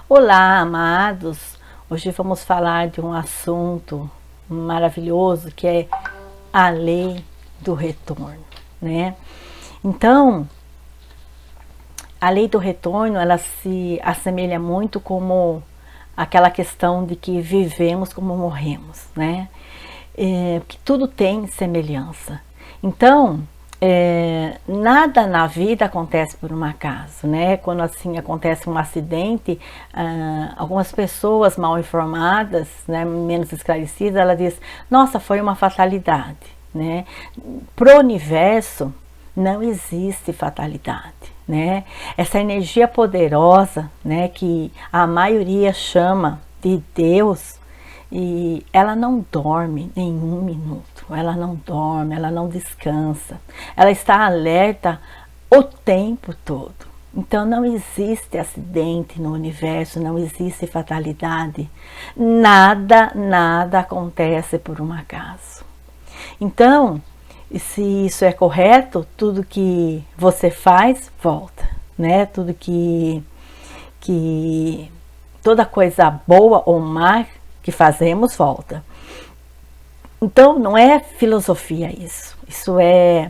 Olá, amados! Hoje vamos falar de um assunto maravilhoso que é a lei do retorno, né? Então, a lei do retorno, ela se assemelha muito como aquela questão de que vivemos como morremos, né? Que tudo tem semelhança. Então, nada na vida acontece por um acaso, né? Quando assim acontece um acidente, algumas pessoas mal informadas, né, menos esclarecidas, ela diz: nossa, foi uma fatalidade, né? Pro universo não existe fatalidade, né? Essa energia poderosa, né, que a maioria chama de Deus, e ela não dorme nenhum minuto, ela não dorme, ela não descansa, ela está alerta o tempo todo. Então não existe acidente no universo, não existe fatalidade, nada acontece por um acaso. Então, se isso é correto, tudo que você faz, volta, né? Toda coisa boa ou má que fazemos, volta. Então, não é filosofia isso é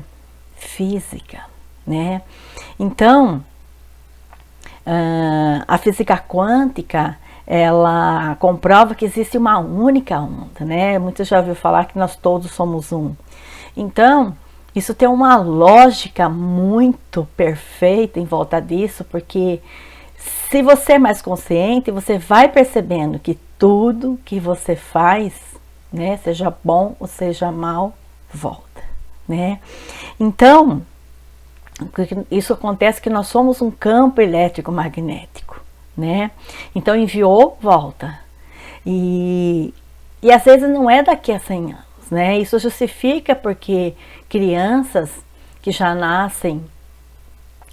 física, né? Então, a física quântica, ela comprova que existe uma única onda, né? Muitos já ouviram falar que nós todos somos um. Então, isso tem uma lógica muito perfeita em volta disso, porque se você é mais consciente, você vai percebendo que tudo que você faz, né, seja bom ou seja mal, volta, né? Então, isso acontece que nós somos um campo elétrico magnético, né? Então enviou, volta. E às vezes não é daqui a 100 anos, né? Isso justifica porque crianças que já nascem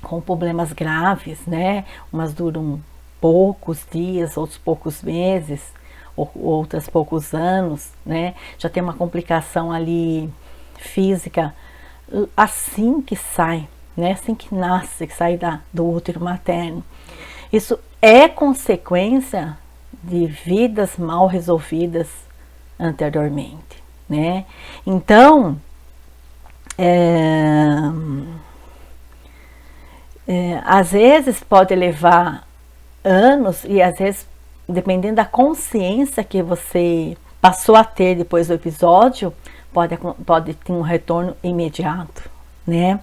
com problemas graves, né? Umas duram poucos dias, outros poucos meses, outras poucos anos, né? Já tem uma complicação ali física assim que sai, né? Assim que nasce, que sai do útero materno. Isso é consequência de vidas mal resolvidas anteriormente, né? Então, às vezes pode levar anos e às vezes, dependendo da consciência que você passou a ter depois do episódio, pode ter um retorno imediato, né?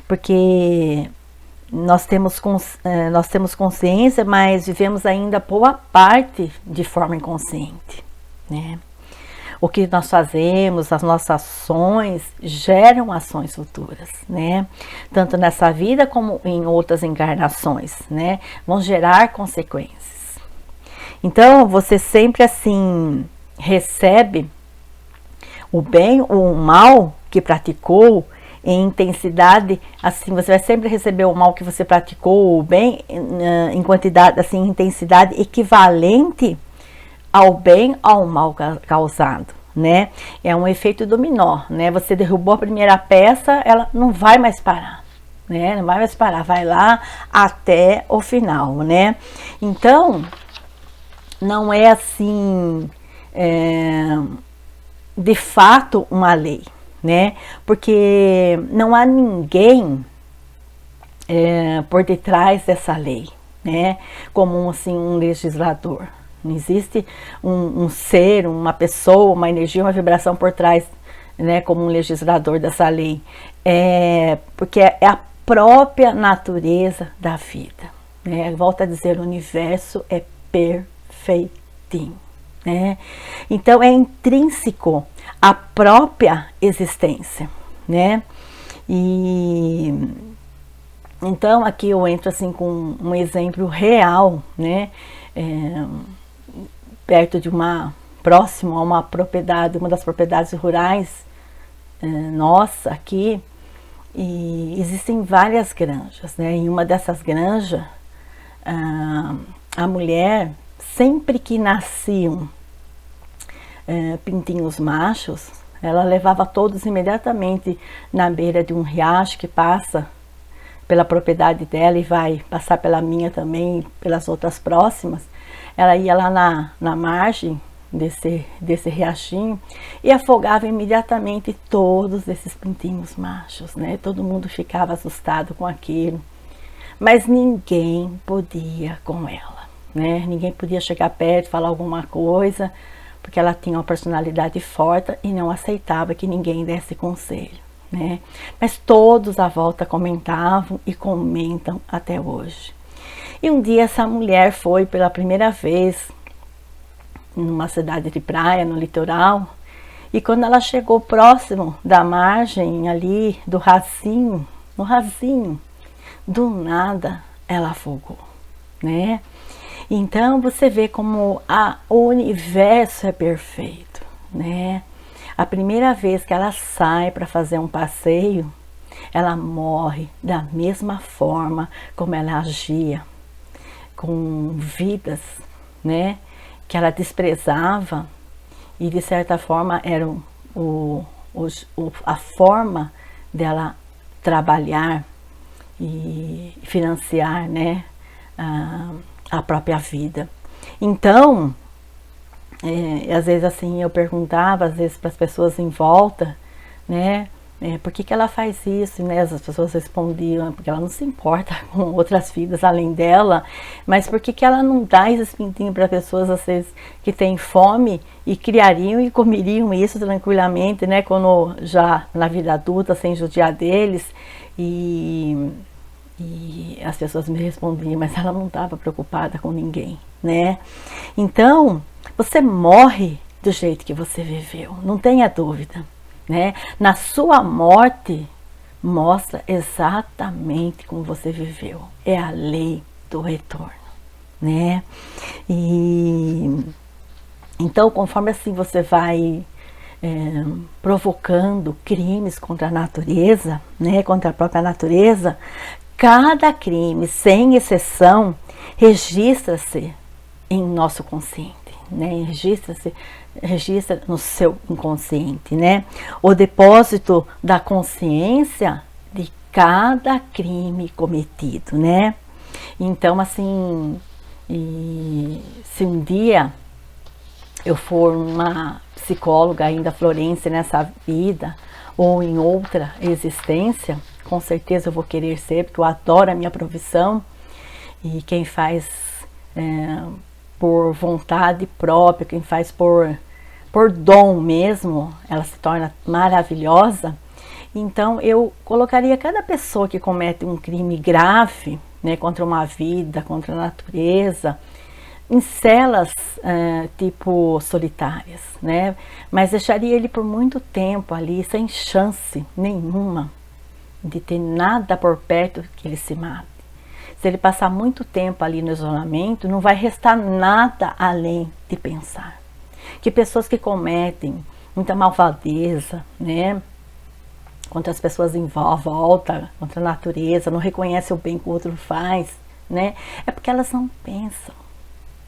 Porque nós temos consciência, mas vivemos ainda boa parte de forma inconsciente, né? O que nós fazemos, as nossas ações, geram ações futuras, né? Tanto nessa vida como em outras encarnações, né? Vão gerar consequências. Então, você sempre assim recebe o bem ou o mal que praticou em intensidade, assim, você vai sempre receber o mal que você praticou, o bem em quantidade, assim, intensidade equivalente ao bem ao mal causado, né? É um efeito dominó, né? Você derrubou a primeira peça, ela não vai mais parar, né? Não vai mais parar, vai lá até o final, né? Então, não é assim, de fato, uma lei, né? Porque não há ninguém por detrás dessa lei, né? Como assim um legislador. Não existe um ser, uma pessoa, uma energia, uma vibração por trás, né, como um legislador dessa lei. Porque é a própria natureza da vida, né? Volto a dizer, o universo é perfeitinho, né? Então é intrínseco à própria existência, né? E então aqui eu entro assim com um exemplo real, né? Perto de próximo a uma propriedade, uma das propriedades rurais nossa aqui, e existem várias granjas, né? Em uma dessas granjas, a mulher, sempre que nasciam pintinhos machos, ela levava todos imediatamente na beira de um riacho que passa pela propriedade dela e vai passar pela minha também, pelas outras próximas. ela ia lá na margem desse riachinho e afogava imediatamente todos esses pintinhos machos, né? Todo mundo ficava assustado com aquilo, mas ninguém podia com ela, né? Ninguém podia chegar perto, falar alguma coisa, porque ela tinha uma personalidade forte e não aceitava que ninguém desse conselho, né? Mas todos à volta comentavam e comentam até hoje. E um dia essa mulher foi pela primeira vez numa cidade de praia, no litoral, e quando ela chegou próximo da margem ali do rasinho, no rasinho, do nada ela afogou, né? Então você vê como o universo é perfeito, né? A primeira vez que ela sai para fazer um passeio, ela morre da mesma forma como ela agia com vidas, né? Que ela desprezava, e de certa forma era a forma dela trabalhar e financiar, né, a própria vida. Então, às vezes assim eu perguntava às vezes para as pessoas em volta, né, por que ela faz isso, né? As pessoas respondiam, porque ela não se importa com outras vidas além dela, mas por que ela não dá esses pintinhos para pessoas às vezes que têm fome e criariam e comeriam isso tranquilamente, né? Quando já na vida adulta, sem judiar deles. E as pessoas me respondiam, mas ela não estava preocupada com ninguém, né? Então, você morre do jeito que você viveu, não tenha dúvida. Né? Na sua morte mostra exatamente como você viveu, é a lei do retorno, né? E então, conforme assim você vai provocando crimes contra a natureza, né? Contra a própria natureza, cada crime, sem exceção, registra-se em nosso consciente, né? Registra no seu inconsciente, né? O depósito da consciência de cada crime cometido, né? Então, assim, se um dia eu for uma psicóloga ainda florense nessa vida ou em outra existência, com certeza eu vou querer ser, porque eu adoro a minha profissão, e quem faz por vontade própria, quem faz por dom mesmo, ela se torna maravilhosa. Então eu colocaria cada pessoa que comete um crime grave, né, contra uma vida, contra a natureza, em celas tipo solitárias, né, mas deixaria ele por muito tempo ali, sem chance nenhuma de ter nada por perto que ele se mate. Se ele passar muito tempo ali no isolamento, não vai restar nada além de pensar. Que pessoas que cometem muita malvadeza, né, contra as pessoas em volta, contra a natureza, não reconhecem o bem que o outro faz, né, é porque elas não pensam,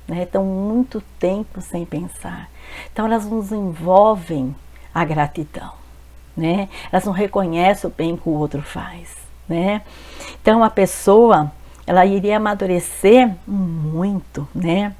né, estão muito tempo sem pensar. Então elas não desenvolvem a gratidão, né, elas não reconhecem o bem que o outro faz, né. Então a pessoa, ela iria amadurecer muito, né?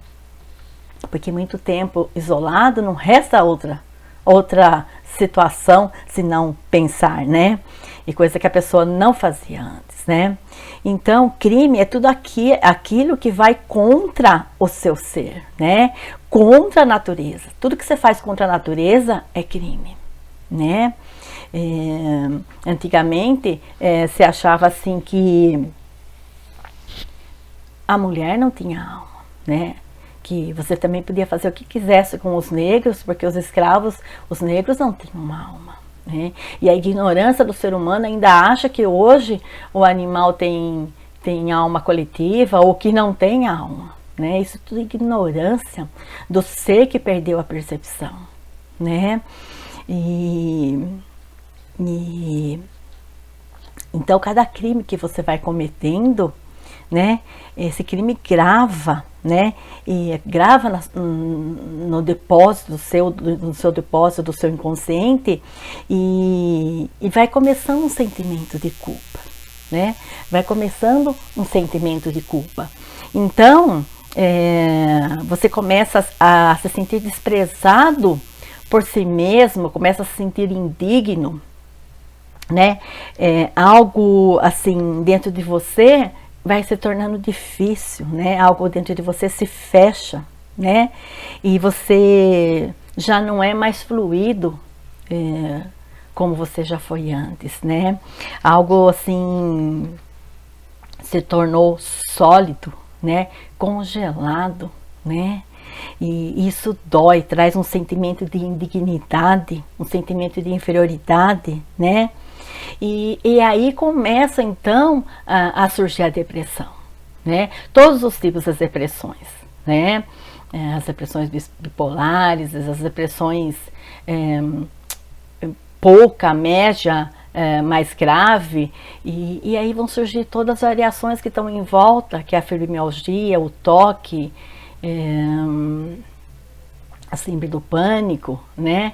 Porque muito tempo isolado não resta outra situação senão pensar, né? E coisa que a pessoa não fazia antes, né? Então, crime é tudo aquilo que vai contra o seu ser, né? Contra a natureza. Tudo que você faz contra a natureza é crime, né? Antigamente, se achava assim que a mulher não tinha alma, né? Que você também podia fazer o que quisesse com os negros, porque os escravos, os negros não tinham uma alma, né? E a ignorância do ser humano ainda acha que hoje o animal tem alma coletiva ou que não tem alma, né? Isso tudo é ignorância do ser que perdeu a percepção, né? Então cada crime que você vai cometendo, né, esse crime grava, né, e grava no depósito no seu depósito do seu inconsciente, e vai começando um sentimento de culpa, né, vai começando um sentimento de culpa. Então você começa a se sentir desprezado por si mesmo, começa a se sentir indigno, né? Algo assim dentro de você vai se tornando difícil, né? Algo dentro de você se fecha, né? E você já não é mais fluido como você já foi antes, né? Algo assim se tornou sólido, né? Congelado, né? E isso dói, traz um sentimento de indignidade, um sentimento de inferioridade, né? E aí começa então a surgir a depressão, né? Todos os tipos das depressões, né? As depressões bipolares, as depressões pouca, média, mais grave, e aí vão surgir todas as variações que estão em volta, que é a fibromialgia, o toque, a síndrome do pânico, né?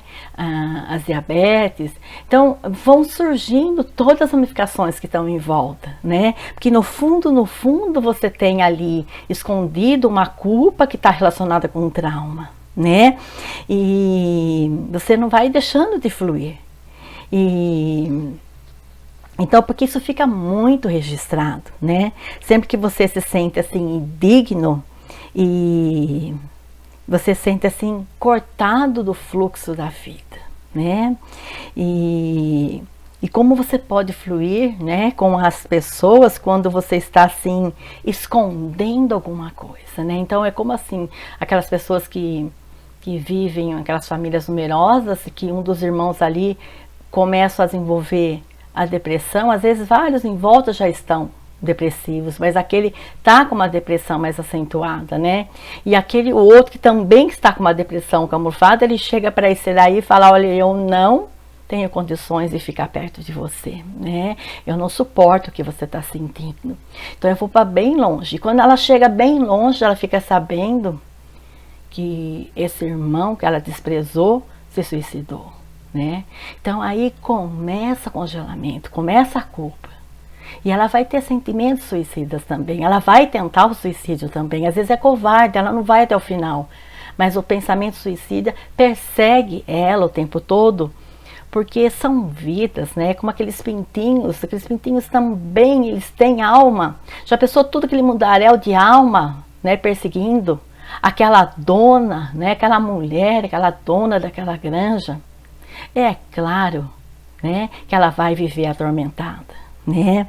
As diabetes. Então vão surgindo todas as ramificações que estão em volta, né? Porque no fundo você tem ali escondido uma culpa que está relacionada com um trauma, né? E você não vai deixando de fluir. Então, porque isso fica muito registrado, né? Sempre que você se sente assim indigno e você se sente assim cortado do fluxo da vida, né? E como você pode fluir, né, com as pessoas quando você está assim escondendo alguma coisa, né? Então é como assim aquelas pessoas que vivem, aquelas famílias numerosas, que um dos irmãos ali começa a desenvolver a depressão, às vezes vários em volta já estão depressivos, mas aquele está com uma depressão mais acentuada, né? E aquele outro que também está com uma depressão camuflada, ele chega para esse daí e fala: olha, eu não tenho condições de ficar perto de você, né? Eu não suporto o que você está sentindo. Então eu vou para bem longe. E quando ela chega bem longe, ela fica sabendo que esse irmão que ela desprezou se suicidou, né? Então aí começa o congelamento, começa a culpa. E ela vai ter sentimentos suicidas também, ela vai tentar o suicídio também, às vezes é covarde, ela não vai até o final, mas o pensamento suicida persegue ela o tempo todo, porque são vidas, né? Como aqueles pintinhos também, eles têm alma. Já pensou tudo aquele mundaréu de alma, né, perseguindo aquela dona, né, aquela mulher, aquela dona daquela granja? É claro, né, que ela vai viver atormentada, né?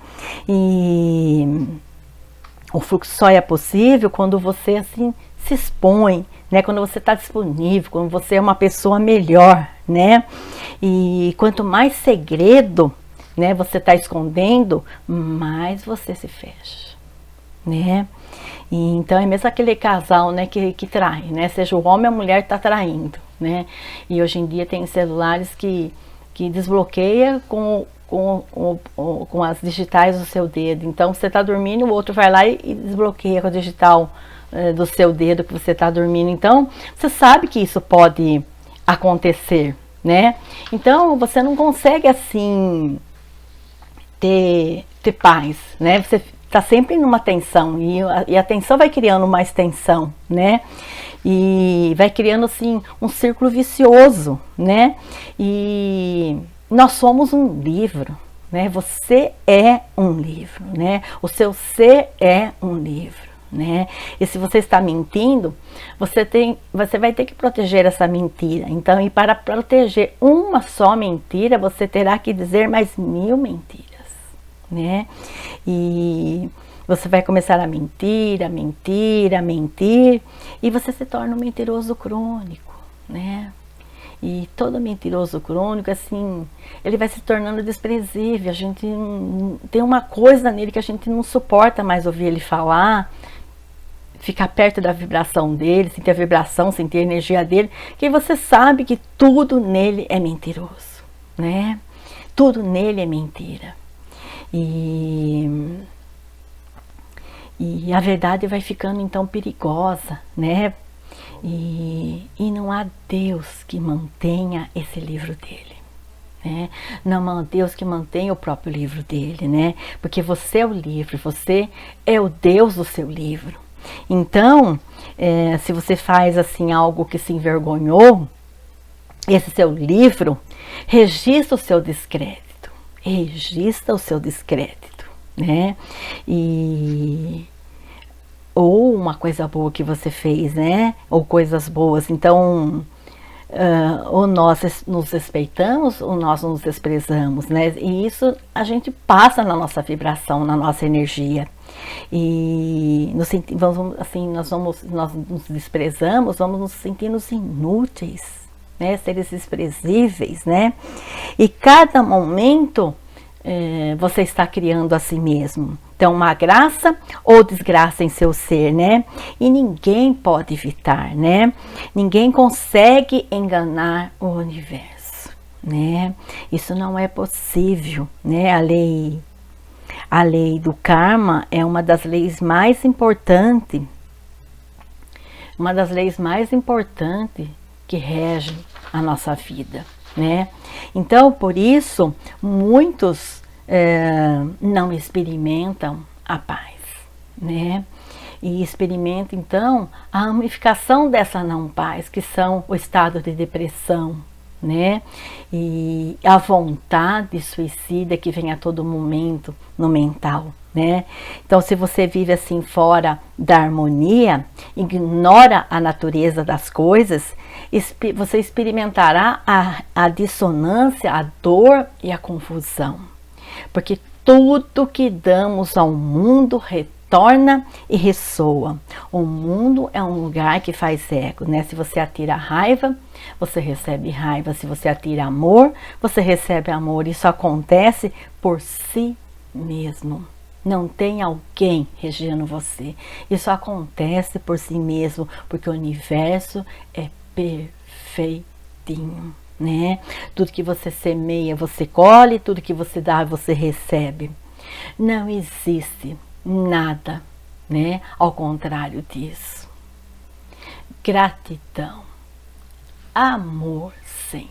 E o fluxo só é possível quando você assim se expõe, né? Quando você está disponível, quando você é uma pessoa melhor, né? E quanto mais segredo, né, você está escondendo, mais você se fecha, né? E então é mesmo aquele casal, né, que trai, né? Seja o homem ou a mulher está traindo, né? E hoje em dia tem celulares que desbloqueia com as digitais do seu dedo. Então você está dormindo, o outro vai lá e desbloqueia com a digital do seu dedo que você está dormindo. Então você sabe que isso pode acontecer, né? Então você não consegue assim ter paz, né? Você está sempre numa tensão e a tensão vai criando mais tensão, né? E vai criando assim um círculo vicioso, né? E nós somos um livro, né? Você é um livro, né? O seu ser é um livro, né? E se você está mentindo, você vai ter que proteger essa mentira. Então, e para proteger uma só mentira, você terá que dizer mais 1000 mentiras, né? E você vai começar a mentir, a mentir, a mentir, e você se torna um mentiroso crônico, né? E todo mentiroso crônico, assim, ele vai se tornando desprezível. A gente tem uma coisa nele que a gente não suporta mais ouvir ele falar, ficar perto da vibração dele, sentir a vibração, sentir a energia dele, que você sabe que tudo nele é mentiroso, né? Tudo nele é mentira. E a verdade vai ficando então perigosa, né? E não há Deus que mantenha esse livro dele, né? Não há Deus que mantenha o próprio livro dele, né? Porque você é o livro, você é o Deus do seu livro. Então, se você faz assim algo que se envergonhou, esse seu livro registra o seu descrédito, registra o seu descrédito, né? Ou uma coisa boa que você fez, né? Ou coisas boas. Então, ou nós nos respeitamos ou nós nos desprezamos, né? E isso a gente passa na nossa vibração, na nossa energia. E nós nos desprezamos, vamos nos sentindo inúteis, né? Seres desprezíveis, né? E cada momento você está criando a si mesmo. Então, uma graça ou desgraça em seu ser, né? E ninguém pode evitar, né? Ninguém consegue enganar o universo, né? Isso não é possível, né? A lei do karma é uma das leis mais importantes, que rege a nossa vida, né? Então, por isso, muitos não experimentam a paz, né? E experimentam, então, a ramificação dessa não paz, que são o estado de depressão, né? E a vontade suicida que vem a todo momento no mental, né? Então, se você vive assim fora da harmonia, ignora a natureza das coisas, você experimentará a dissonância, a dor e a confusão. Porque tudo que damos ao mundo retorna e ressoa. O mundo é um lugar que faz eco, né? Se você atira raiva, você recebe raiva. Se você atira amor, você recebe amor. Isso acontece por si mesmo. Não tem alguém regendo você. Isso acontece por si mesmo, porque o universo é perfeitinho, né? Tudo que você semeia, você colhe, tudo que você dá, você recebe. Não existe nada, né, ao contrário disso. Gratidão, amor sempre.